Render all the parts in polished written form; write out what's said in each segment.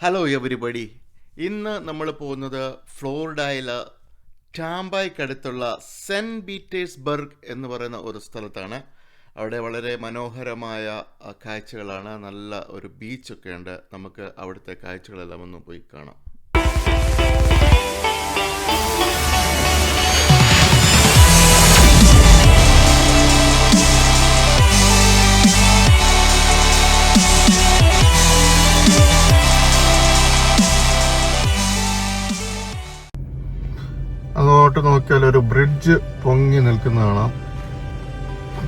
Hello everybody. ഇന്ന് നമ്മൾ പോകുന്നത് ഫ്ലോറിഡയിലെ ടാംബയ്ക്കടുത്തുള്ള സെൻറ്റ് പീറ്റേഴ്സ്ബർഗ് എന്ന് പറയുന്ന ഒരു സ്ഥലത്താണ്. അവിടെ വളരെ മനോഹരമായ കാഴ്ചകളാണ്. നല്ല ഒരു ബീച്ചൊക്കെ ഉണ്ട്. നമുക്ക് അവിടുത്തെ കാഴ്ചകളെല്ലാം ഒന്ന് പോയി കാണാം. അങ്ങോട്ട് നോക്കിയാൽ ഒരു ബ്രിഡ്ജ് പൊങ്ങി നിൽക്കുന്ന കാണാം.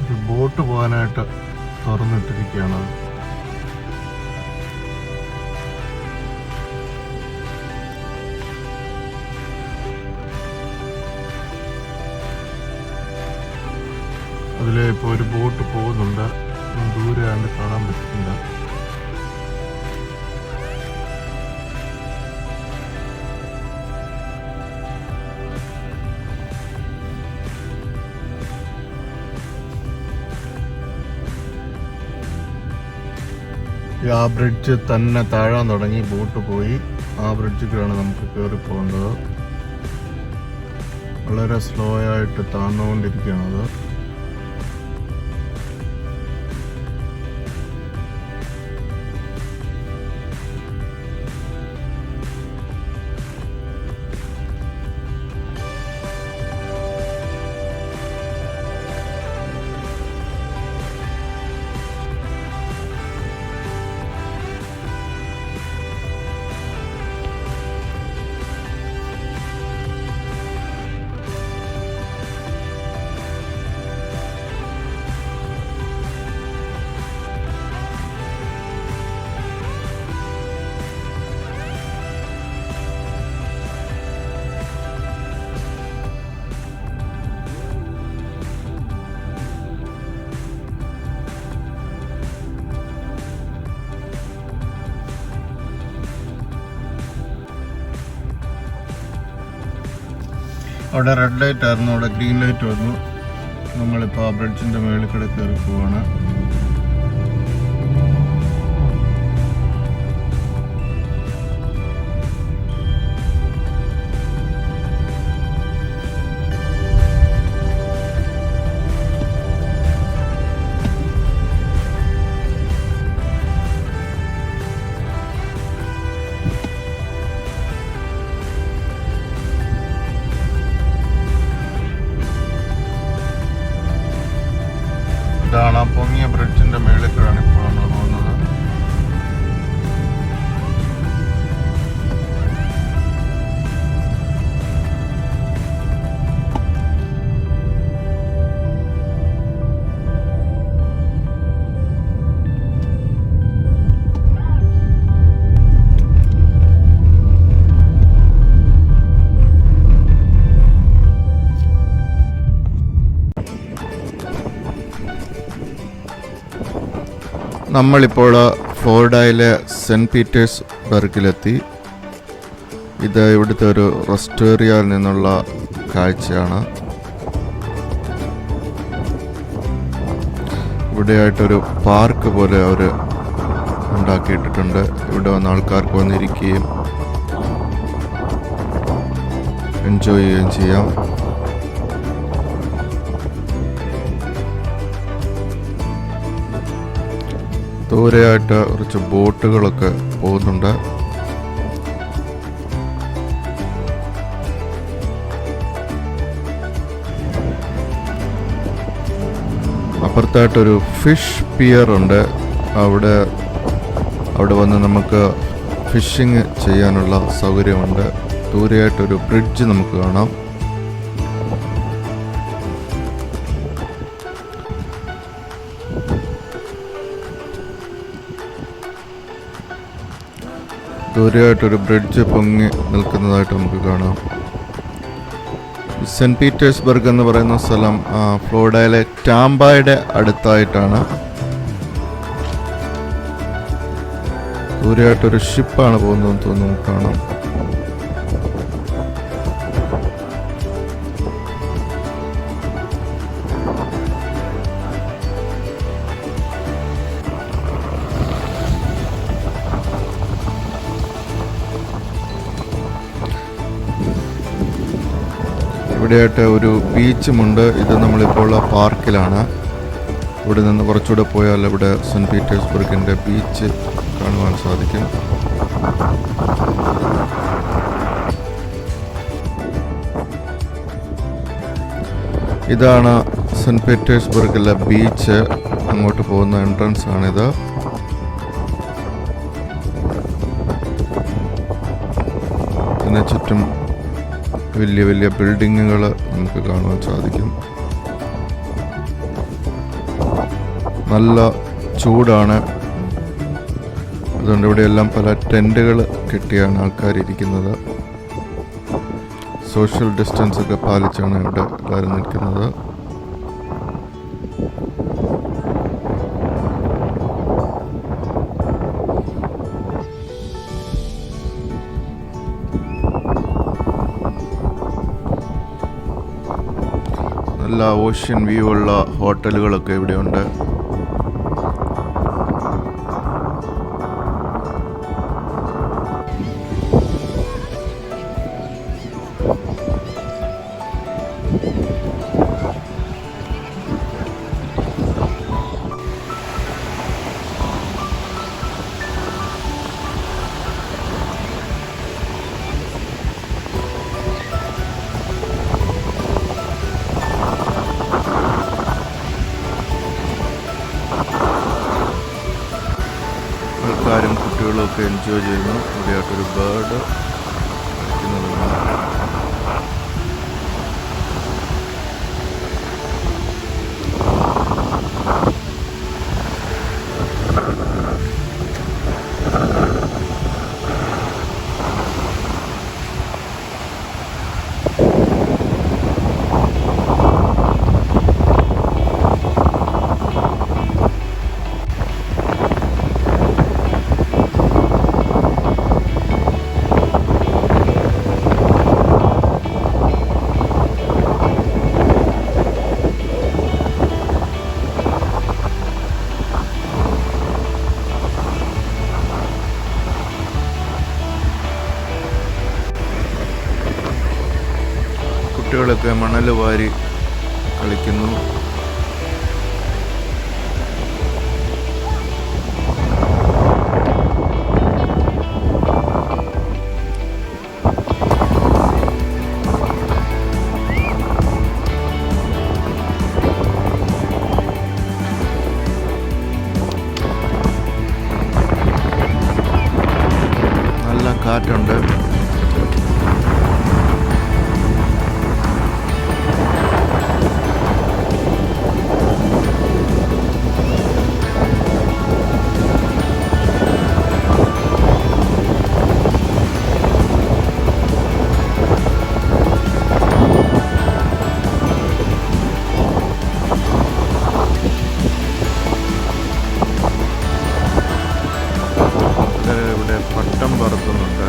ഒരു ബോട്ട് പോകാനായിട്ട് തുറന്നിട്ടിരിക്കുകയാണ്. അതിലെ ഇപ്പോൾ ഒരു ബോട്ട് പോകുന്നുണ്ട്. ദൂരെ ആണ്ട് കാണാൻ പറ്റുന്നില്ല. ആ ബ്രിഡ്ജ് തന്നെ താഴാൻ തുടങ്ങി. ബോട്ട് പോയി. ആ ബ്രിഡ്ജിലാണ് നമുക്ക് കയറി പോകേണ്ടത്. വളരെ സ്ലോ ആയിട്ട് താന്നുകൊണ്ടിരിക്കുകയാണത്. അവിടെ റെഡ് ലൈറ്റ് ആയിരുന്നു. അവിടെ ഗ്രീൻ ലൈറ്റ് വന്നു. നമ്മളിപ്പോൾ ആ ബ്രിഡ്ജിൻ്റെ മുകളിൽ കൂടെ കയറി പോവാണ്. ഇതാണ് ആ പൊങ്ങിയ ബ്രിഡ്ജിന്റെ മേളിൽ കൂടെയാണ് ഇപ്പോൾ നമ്മൾ പോകുന്നത്. നമ്മളിപ്പോൾ ഫ്ലോറിഡയിലെ സെൻറ്റ് പീറ്റേഴ്സ്ബർഗിലെത്തി. ഇത് ഇവിടുത്തെ ഒരു റെസ്റ്റോറിയയിൽ നിന്നുള്ള കാഴ്ചയാണ്. ഇവിടെയായിട്ടൊരു പാർക്ക് പോലെ അവർ ഉണ്ടാക്കിയിട്ടിട്ടുണ്ട്. ഇവിടെ വന്ന ആൾക്കാർക്ക് വന്നിരിക്കുകയും എൻജോയ് ചെയ്യുകയും ചെയ്യാം. ദൂരെയായിട്ട് കുറച്ച് ബോട്ടുകളൊക്കെ പോകുന്നുണ്ട്. അപ്പുറത്തായിട്ടൊരു ഫിഷ് പിയർ ഉണ്ട്. അവിടെ വന്ന് നമുക്ക് ഫിഷിങ് ചെയ്യാനുള്ള സൗകര്യമുണ്ട്. ദൂരെയായിട്ടൊരു ബ്രിഡ്ജ് നമുക്ക് കാണാം. ദൂരെയായിട്ടൊരു ബ്രിഡ്ജ് പൊങ്ങി നിൽക്കുന്നതായിട്ട് നമുക്ക് കാണാം. സെൻറ്റ് പീറ്റേഴ്സ്ബർഗ് എന്ന് പറയുന്ന സ്ഥലം ഫ്ലോറിഡയിലെ ടാംബയുടെ അടുത്തായിട്ടാണ്. ദൂരെയായിട്ടൊരു ഷിപ്പാണ് പോകുന്നതെന്ന് തോന്നുന്നു കാണാം. ഇവിടെയായിട്ട് ഒരു ബീച്ചുമുണ്ട്. ഇത് നമ്മളിപ്പോൾ ഉള്ള പാർക്കിലാണ്. ഇവിടെ നിന്ന് കുറച്ചുകൂടെ പോയാൽ ഇവിടെ സെൻറ്റ് പീറ്റേഴ്സ്ബർഗിൻ്റെ ബീച്ച് കാണുവാൻ സാധിക്കും. ഇതാണ് സെൻറ്റ് പീറ്റേഴ്സ്ബർഗിലെ ബീച്ച്. അങ്ങോട്ട് പോകുന്ന എൻട്രൻസ് ആണിത്. ഇതിന് ചുറ്റും വലിയ വലിയ ബിൽഡിങ്ങുകൾ നമുക്ക് കാണുവാൻ സാധിക്കും. നല്ല ചൂടാണ്. അതുകൊണ്ട് ഇവിടെയെല്ലാം പല ടെൻറ്റുകൾ കെട്ടിയാണ് ആൾക്കാർ ഇരിക്കുന്നത്. സോഷ്യൽ ഡിസ്റ്റൻസ് ഒക്കെ പാലിച്ചാണ് ഇവിടെ എല്ലാവരും നിൽക്കുന്നത്. നല്ല ഓഷ്യൻ വ്യൂ ഉള്ള ഹോട്ടലുകളൊക്കെ ഇവിടെയുണ്ട്. ആൾക്കാരും കുട്ടികളും ഒക്കെ എൻജോയ് ചെയ്യുന്നു. ഇവിടെയായിട്ടൊരു ബേർഡ് കളിക്കുന്നതുമാണ്. കുട്ടികളൊക്കെ മണൽ വാരി കളിക്കുന്നു. നല്ല കാറ്റുണ്ട്. ഇവിടെ പട്ടം പറത്തുന്നുണ്ട്.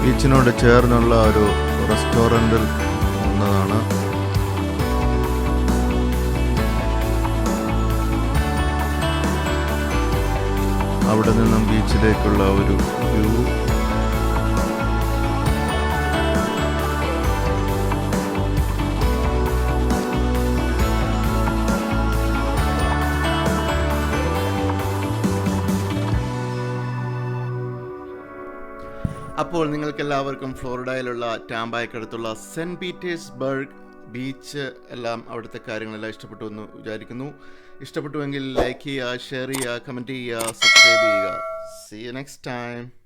ബീച്ചിനോട് ചേർന്നുള്ള ഒരു റെസ്റ്റോറൻറ്റിൽ വന്നതാണ്. അവിടെ നിന്നും ബീച്ചിലേക്കുള്ള ഒരു വ്യൂ. അപ്പോൾ നിങ്ങൾക്കെല്ലാവർക്കും ഫ്ലോറിഡയിലുള്ള ടാംബായ്ക്കടുത്തുള്ള സെൻറ്റ് പീറ്റേഴ്സ്ബർഗ് ബീച്ച് എല്ലാം അവിടുത്തെ കാര്യങ്ങളെല്ലാം ഇഷ്ടപ്പെട്ടു എന്ന് വിചാരിക്കുന്നു. ഇഷ്ടപ്പെട്ടുവെങ്കിൽ ലൈക്ക് ചെയ്യുക, ഷെയർ ചെയ്യുക, കമൻറ്റ് ചെയ്യുക, സബ്സ്ക്രൈബ് ചെയ്യുക. See you next time.